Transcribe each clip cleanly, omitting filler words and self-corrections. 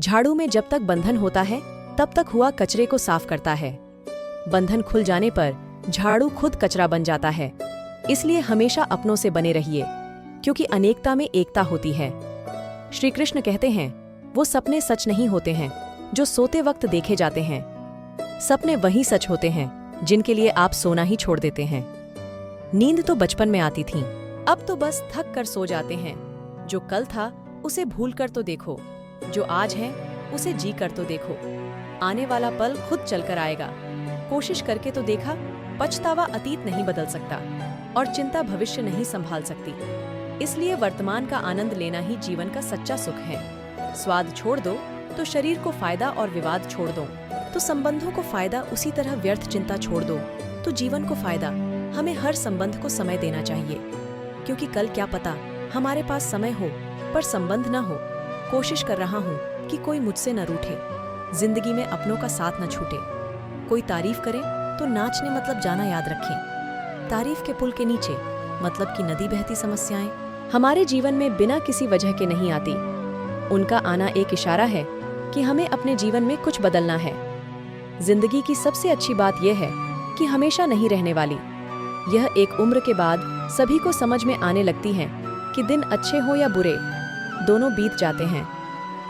झाड़ू में जब तक बंधन होता है तब तक हुआ कचरे को साफ करता है। बंधन खुल जाने पर झाड़ू खुद कचरा बन जाता है। इसलिए हमेशा अपनों से बने रहिए, क्योंकि अनेकता में एकता होती है। श्री कृष्ण कहते हैं, वो सपने सच नहीं होते हैं जो सोते वक्त देखे जाते हैं। सपने वही सच होते हैं जिनके लिए आप सोना ही छोड़ देते हैं। नींद तो बचपन में आती थी, अब तो बस थक कर सो जाते हैं। जो कल था उसे भूल कर तो देखो, जो आज है उसे जी कर तो देखो। आने वाला पल खुद चलकर आएगा। कोशिश करके तो देखा, पछतावा अतीत नहीं बदल सकता और चिंता भविष्य नहीं संभाल सकती। इसलिए वर्तमान का आनंद लेना ही जीवन का सच्चा सुख है। स्वाद छोड़ दो तो शरीर को फायदा, और विवाद छोड़ दो तो संबंधों को फायदा। उसी तरह व्यर्थ चिंता छोड़ दो तो जीवन को फायदा। हमें हर संबंध को समय देना चाहिए, क्योंकि कल क्या पता हमारे पास समय हो पर संबंध न हो। कोशिश कर रहा हूँ कि कोई मुझसे न रूठे, जिंदगी में अपनों का साथ न छूटे। कोई तारीफ करे तो नाचने मतलब जाना याद रखें। तारीफ के पुल के नीचे मतलब की नदी बहती। समस्याएं हमारे जीवन में बिना किसी वजह के नहीं आती। उनका आना एक इशारा है कि हमें अपने जीवन में कुछ बदलना है। जिंदगी की सबसे अच्छी बात यह है कि हमेशा नहीं रहने वाली। यह एक उम्र के बाद सभी को समझ में आने लगती है कि दिन अच्छे हो या बुरे, दोनों बीत जाते हैं।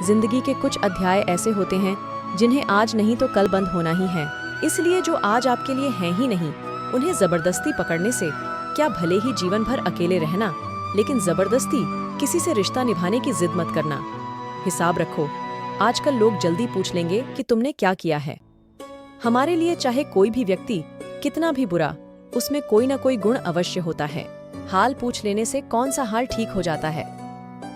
जिंदगी के कुछ अध्याय ऐसे होते हैं जिन्हें आज नहीं तो कल बंद होना ही है। इसलिए जो आज आपके लिए हैं ही नहीं, उन्हें जबरदस्ती पकड़ने से क्या, भले ही जीवन भर अकेले रहना, लेकिन जबरदस्ती किसी से रिश्ता निभाने की जिद मत करना। हिसाब रखो, आजकल लोग जल्दी पूछ लेंगे कि तुमने क्या किया है। हमारे लिए चाहे कोई भी व्यक्ति कितना भी बुरा, उसमें कोई ना कोई गुण अवश्य होता है। हाल पूछ लेने से कौन सा हाल ठीक हो जाता है।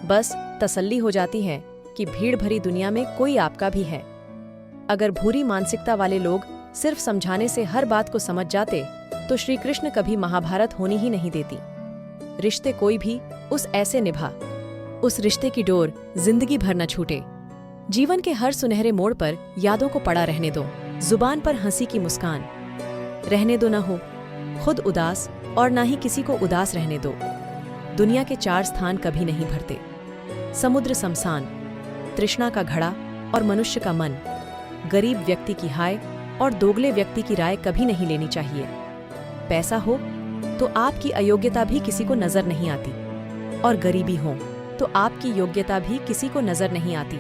बस तसल्ली हो जाती है कि भीड़ भरी दुनिया में कोई आपका भी है। अगर भूरी मानसिकता वाले लोग सिर्फ समझाने से हर बात को समझ जाते तो श्री कृष्ण कभी महाभारत होनी ही नहीं देती। रिश्ते कोई भी उस ऐसे निभा, उस रिश्ते की डोर जिंदगी भर न छूटे। जीवन के हर सुनहरे मोड़ पर यादों को पड़ा रहने दो। जुबान पर हंसी की मुस्कान रहने दो, न हो खुद उदास और ना ही किसी को उदास रहने दो। दुनिया के 4 स्थान कभी नहीं भरते, समुद्र शमशान, तृष्णा का घड़ा और मनुष्य का मन। गरीब व्यक्ति की हाय और दोगले व्यक्ति की राय कभी नहीं लेनी चाहिए। पैसा हो तो आपकी अयोग्यता भी किसी को नजर नहीं आती, और गरीबी हो तो आपकी योग्यता भी किसी को नजर नहीं आती।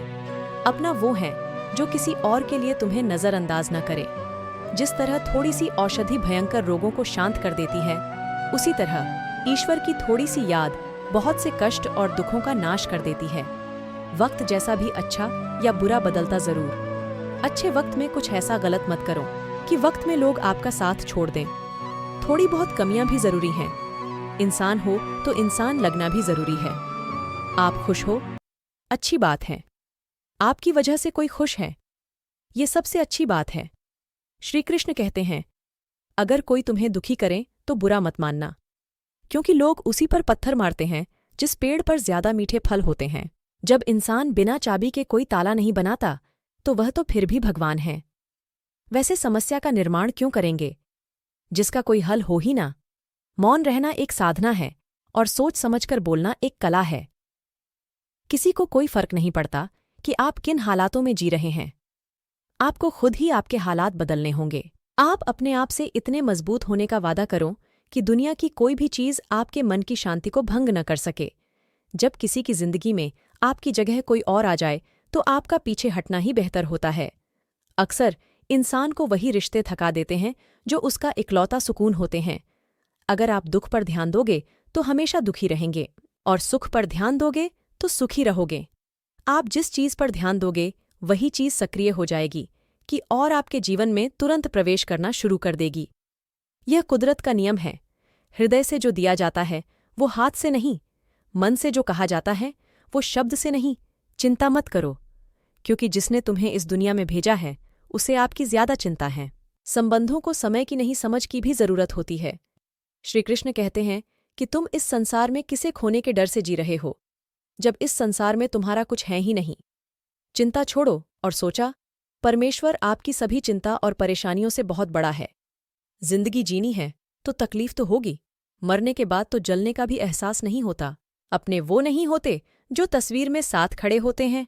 अपना वो है जो किसी और के लिए तुम्हें नजरअंदाज न करे। जिस तरह थोड़ी सी औषधि भयंकर रोगों को शांत कर देती है, उसी तरह ईश्वर की थोड़ी सी याद बहुत से कष्ट और दुखों का नाश कर देती है। वक्त जैसा भी अच्छा या बुरा बदलता जरूर। अच्छे वक्त में कुछ ऐसा गलत मत करो कि वक्त में लोग आपका साथ छोड़ दें। थोड़ी बहुत कमियां भी जरूरी हैं। इंसान हो तो इंसान लगना भी जरूरी है। आप खुश हो, अच्छी बात है। आपकी वजह से कोई खुश है, ये सबसे अच्छी बात है। श्री कृष्ण कहते हैं, अगर कोई तुम्हें दुखी करे तो बुरा मत मानना, क्योंकि लोग उसी पर पत्थर मारते हैं जिस पेड़ पर ज्यादा मीठे फल होते हैं। जब इंसान बिना चाबी के कोई ताला नहीं बनाता तो वह तो फिर भी भगवान है। वैसे समस्या का निर्माण क्यों करेंगे जिसका कोई हल हो ही ना। मौन रहना एक साधना है और सोच समझकर बोलना एक कला है। किसी को कोई फर्क नहीं पड़ता कि आप किन हालातों में जी रहे हैं। आपको खुद ही आपके हालात बदलने होंगे। आप अपने आप से इतने मजबूत होने का वादा करो कि दुनिया की कोई भी चीज आपके मन की शांति को भंग न कर सके। जब किसी की जिंदगी में आपकी जगह कोई और आ जाए तो आपका पीछे हटना ही बेहतर होता है। अक्सर इंसान को वही रिश्ते थका देते हैं जो उसका इकलौता सुकून होते हैं। अगर आप दुख पर ध्यान दोगे तो हमेशा दुखी रहेंगे, और सुख पर ध्यान दोगे तो सुखी रहोगे। आप जिस चीज पर ध्यान दोगे वही चीज सक्रिय हो जाएगी कि और आपके जीवन में तुरंत प्रवेश करना शुरू कर देगी। यह कुदरत का नियम है। हृदय से जो दिया जाता है वो हाथ से नहीं, मन से जो कहा जाता है वो शब्द से नहीं। चिंता मत करो, क्योंकि जिसने तुम्हें इस दुनिया में भेजा है उसे आपकी ज्यादा चिंता है। संबंधों को समय की नहीं समझ की भी जरूरत होती है। श्री कृष्ण कहते हैं कि तुम इस संसार में किसे खोने के डर से जी रहे हो, जब इस संसार में तुम्हारा कुछ है ही नहीं। चिंता छोड़ो और सोचा, परमेश्वर आपकी सभी चिंता और परेशानियों से बहुत बड़ा है। जिंदगी जीनी है तो तकलीफ तो होगी। मरने के बाद तो जलने का भी एहसास नहीं होता। अपने वो नहीं होते जो तस्वीर में साथ खड़े होते हैं।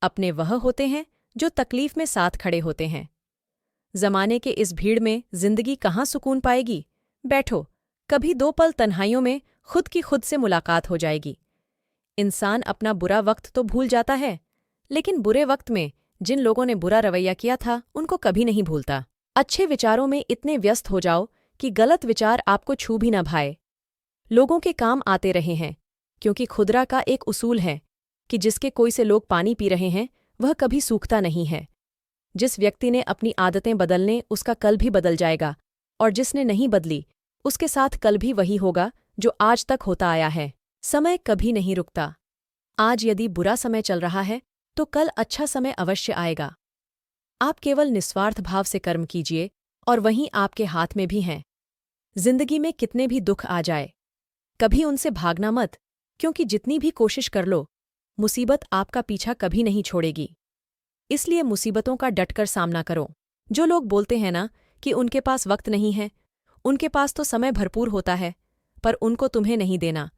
अपने वह होते हैं जो तकलीफ में साथ खड़े होते हैं। जमाने के इस भीड़ में जिंदगी कहाँ सुकून पाएगी? बैठो, कभी 2 पल तन्हाइयों में खुद की खुद से मुलाकात हो जाएगी। इंसान अपना बुरा वक्त तो भूल जाता है, लेकिन बुरे वक्त में जिन लोगों ने बुरा रवैया किया था उनको कभी नहीं भूलता। अच्छे विचारों में इतने व्यस्त हो जाओ कि गलत विचार आपको छू भी न भाए। लोगों के काम आते रहे हैं, क्योंकि खुदरा का एक उसूल है कि जिसके कोई से लोग पानी पी रहे हैं वह कभी सूखता नहीं है। जिस व्यक्ति ने अपनी आदतें बदलने, उसका कल भी बदल जाएगा, और जिसने नहीं बदली उसके साथ कल भी वही होगा जो आज तक होता आया है। समय कभी नहीं रुकता। आज यदि बुरा समय चल रहा है तो कल अच्छा समय अवश्य आएगा। आप केवल निस्वार्थ भाव से कर्म कीजिए और वहीं आपके हाथ में भी हैं। जिंदगी में कितने भी दुख आ जाए, कभी उनसे भागना मत, क्योंकि जितनी भी कोशिश कर लो, मुसीबत आपका पीछा कभी नहीं छोड़ेगी। इसलिए मुसीबतों का डटकर सामना करो। जो लोग बोलते हैं ना कि उनके पास वक्त नहीं है, उनके पास तो समय भरपूर होता है, पर उनको तुम्हें नहीं देना।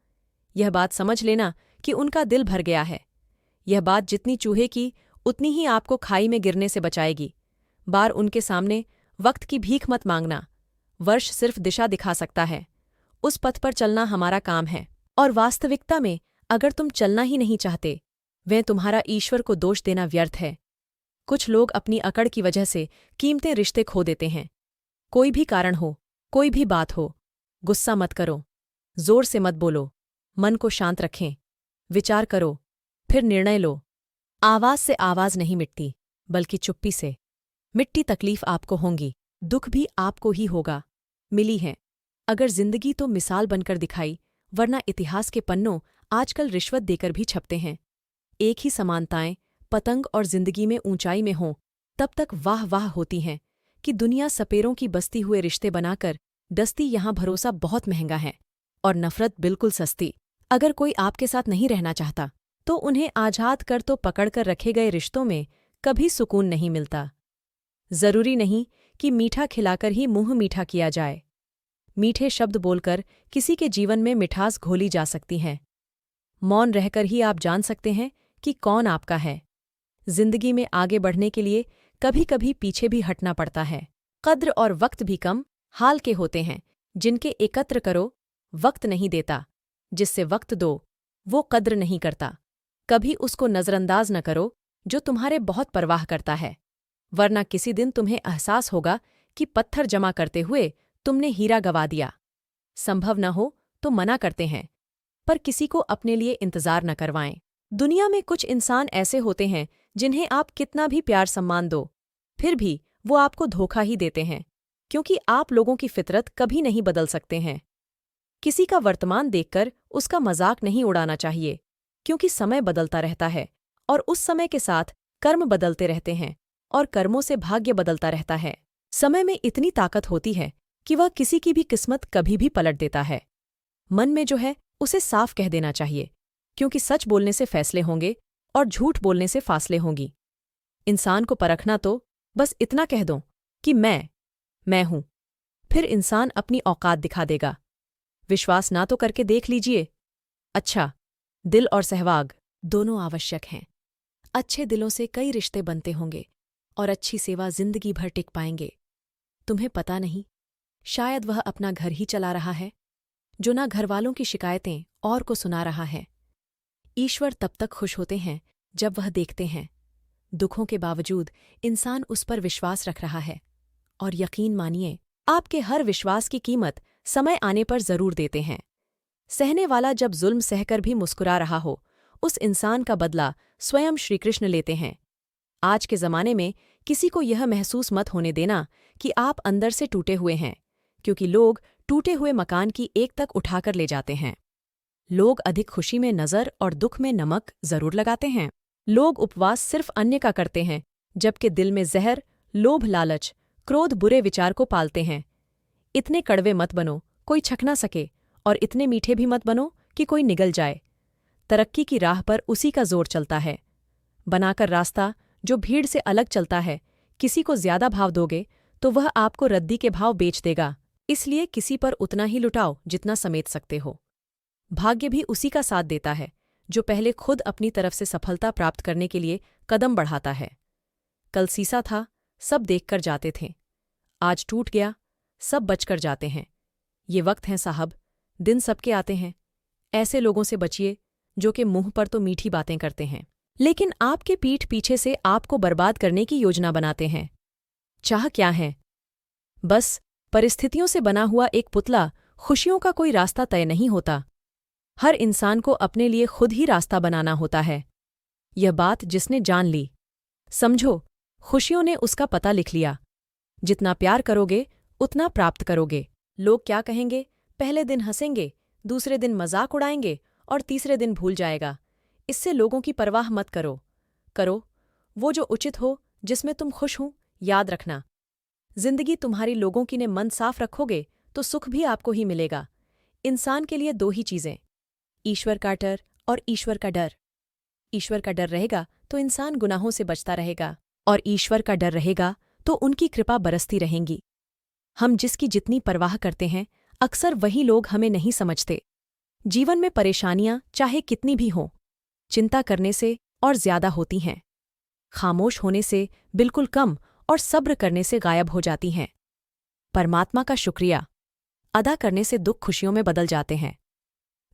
यह बात समझ लेना कि उनका दिल भर गया है। यह बात जितनी चूहे की उतनी ही आपको खाई में गिरने से बचाएगी। बार उनके सामने वक्त की भीख मत मांगना। वर्ष सिर्फ दिशा दिखा सकता है, उस पथ पर चलना हमारा काम है। और वास्तविकता में अगर तुम चलना ही नहीं चाहते, वह तुम्हारा ईश्वर को दोष देना व्यर्थ है। कुछ लोग अपनी अकड़ की वजह से कीमती रिश्ते खो देते हैं। कोई भी कारण हो, कोई भी बात हो, गुस्सा मत करो, जोर से मत बोलो, मन को शांत रखें, विचार करो, फिर निर्णय लो। आवाज से आवाज नहीं मिटती, बल्कि चुप्पी से। मिट्टी तकलीफ आपको होंगी, दुख भी आपको ही होगा। मिली है अगर जिंदगी तो मिसाल बनकर दिखाई, वरना इतिहास के पन्नों आजकल रिश्वत देकर भी छपते हैं। एक ही समानताएं पतंग और जिंदगी में ऊंचाई में हों, तब तक वाह वाह होती हैं कि दुनिया सपेरों की बसती हुए रिश्ते बनाकर डसती। यहाँ भरोसा बहुत महंगा है और नफरत बिल्कुल सस्ती। अगर कोई आपके साथ नहीं रहना चाहता तो उन्हें आजाद कर, तो पकड़कर रखे गए रिश्तों में कभी सुकून नहीं मिलता। जरूरी नहीं कि मीठा खिलाकर ही मुंह मीठा किया जाए। मीठे शब्द बोलकर किसी के जीवन में मिठास घोली जा सकती है। मौन रहकर ही आप जान सकते हैं कि कौन आपका है। जिंदगी में आगे बढ़ने के लिए कभी कभी पीछे भी हटना पड़ता है। कद्र और वक्त भी कम हाल के होते हैं जिनके एकत्र करो, वक्त नहीं देता। जिससे वक्त दो, वो कद्र नहीं करता। कभी उसको नजरअंदाज न करो जो तुम्हारे बहुत परवाह करता है, वरना किसी दिन तुम्हें एहसास होगा कि पत्थर जमा करते हुए तुमने हीरा गवा दिया। संभव न हो तो मना करते हैं, पर किसी को अपने लिए इंतजार न करवाएं। दुनिया में कुछ इंसान ऐसे होते हैं जिन्हें आप कितना भी प्यार सम्मान दो, फिर भी वो आपको धोखा ही देते हैं, क्योंकि आप लोगों की फितरत कभी नहीं बदल सकते हैं। किसी का वर्तमान देखकर उसका मजाक नहीं उड़ाना चाहिए, क्योंकि समय बदलता रहता है और उस समय के साथ कर्म बदलते रहते हैं और कर्मों से भाग्य बदलता रहता है। समय में इतनी ताकत होती है कि वह किसी की भी किस्मत कभी भी पलट देता है। मन में जो है उसे साफ कह देना चाहिए, क्योंकि सच बोलने से फैसले होंगे और झूठ बोलने से फासले होंगी। इंसान को परखना तो बस इतना कह दो कि मैं हूं, फिर इंसान अपनी औकात दिखा देगा। विश्वास ना तो करके देख लीजिए। अच्छा, दिल और सहवाग दोनों आवश्यक हैं। अच्छे दिलों से कई रिश्ते बनते होंगे और अच्छी सेवा जिंदगी भर टिक पाएंगे। तुम्हें पता नहीं, शायद वह अपना घर ही चला रहा है, जो ना घरवालों की शिकायतें और को सुना रहा है। ईश्वर तब तक खुश होते हैं जब वह देखते हैं दुखों के बावजूद इंसान उस पर विश्वास रख रहा है। और यकीन मानिए, आपके हर विश्वास की कीमत समय आने पर जरूर देते हैं। सहने वाला जब जुल्म सहकर भी मुस्कुरा रहा हो, उस इंसान का बदला स्वयं श्रीकृष्ण लेते हैं। आज के ज़माने में किसी को यह महसूस मत होने देना कि आप अंदर से टूटे हुए हैं, क्योंकि लोग टूटे हुए मकान की एक तक उठाकर ले जाते हैं। लोग अधिक खुशी में नज़र और दुख में नमक जरूर लगाते हैं। लोग उपवास सिर्फ अन्य का करते हैं, जबकि दिल में जहर, लोभ, लालच, क्रोध, बुरे विचार को पालते हैं। इतने कड़वे मत बनो कोई छक ना सके, और इतने मीठे भी मत बनो कि कोई निगल जाए। तरक्की की राह पर उसी का जोर चलता है। बनाकर रास्ता जो भीड़ से अलग चलता है, किसी को ज्यादा भाव दोगे तो वह आपको रद्दी के भाव बेच देगा। इसलिए किसी पर उतना ही लुटाओ जितना समेट सकते हो। भाग्य भी उसी का साथ देता है जो पहले खुद अपनी तरफ से सफलता प्राप्त करने के लिए कदम बढ़ाता है। कल शीशा था, सब देखकर जाते थे। आज टूट गया, सब बचकर जाते हैं। ये वक्त हैं साहब, दिन सबके आते हैं। ऐसे लोगों से बचिए जो कि मुंह पर तो मीठी बातें करते हैं, लेकिन आपके पीठ पीछे से आपको बर्बाद करने की योजना बनाते हैं। चाह क्या है? बस परिस्थितियों से बना हुआ एक पुतला। खुशियों का कोई रास्ता तय नहीं होता। हर इंसान को अपने लिए खुद ही रास्ता बनाना होता है। यह बात जिसने जान ली, समझो खुशियों ने उसका पता लिख लिया। जितना प्यार करोगे उतना प्राप्त करोगे। लोग क्या कहेंगे? पहले दिन हंसेंगे, दूसरे दिन मजाक उड़ाएंगे और तीसरे दिन भूल जाएगा। इससे लोगों की परवाह मत करो। करो वो जो उचित हो, जिसमें तुम खुश हो। याद रखना, जिंदगी तुम्हारी लोगों की ने मन साफ रखोगे तो सुख भी आपको ही मिलेगा। इंसान के लिए दो ही चीजें, ईश्वर का डर और ईश्वर का डर। ईश्वर का डर रहेगा तो इंसान गुनाहों से बचता रहेगा, और ईश्वर का डर रहेगा तो उनकी कृपा बरसती रहेंगी। हम जिसकी जितनी परवाह करते हैं, अक्सर वही लोग हमें नहीं समझते। जीवन में परेशानियां चाहे कितनी भी हों, चिंता करने से और ज्यादा होती हैं। खामोश होने से बिल्कुल कम और सब्र करने से गायब हो जाती हैं। परमात्मा का शुक्रिया अदा करने से दुख खुशियों में बदल जाते हैं।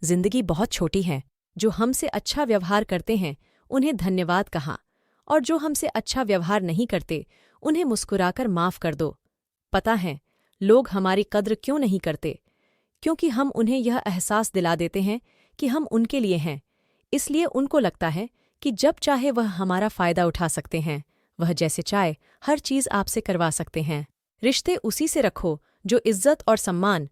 जिंदगी बहुत छोटी है। जो हमसे अच्छा व्यवहार करते हैं उन्हें धन्यवाद कहा, और जो हमसे अच्छा व्यवहार नहीं करते उन्हें मुस्कुराकर माफ कर दो। पता है लोग हमारी कद्र क्यों नहीं करते? क्योंकि हम उन्हें यह एहसास दिला देते हैं कि हम उनके लिए हैं। इसलिए उनको लगता है कि जब चाहे वह हमारा फ़ायदा उठा सकते हैं। वह जैसे चाहे हर चीज़ आपसे करवा सकते हैं। रिश्ते उसी से रखो जो इज्जत और सम्मान,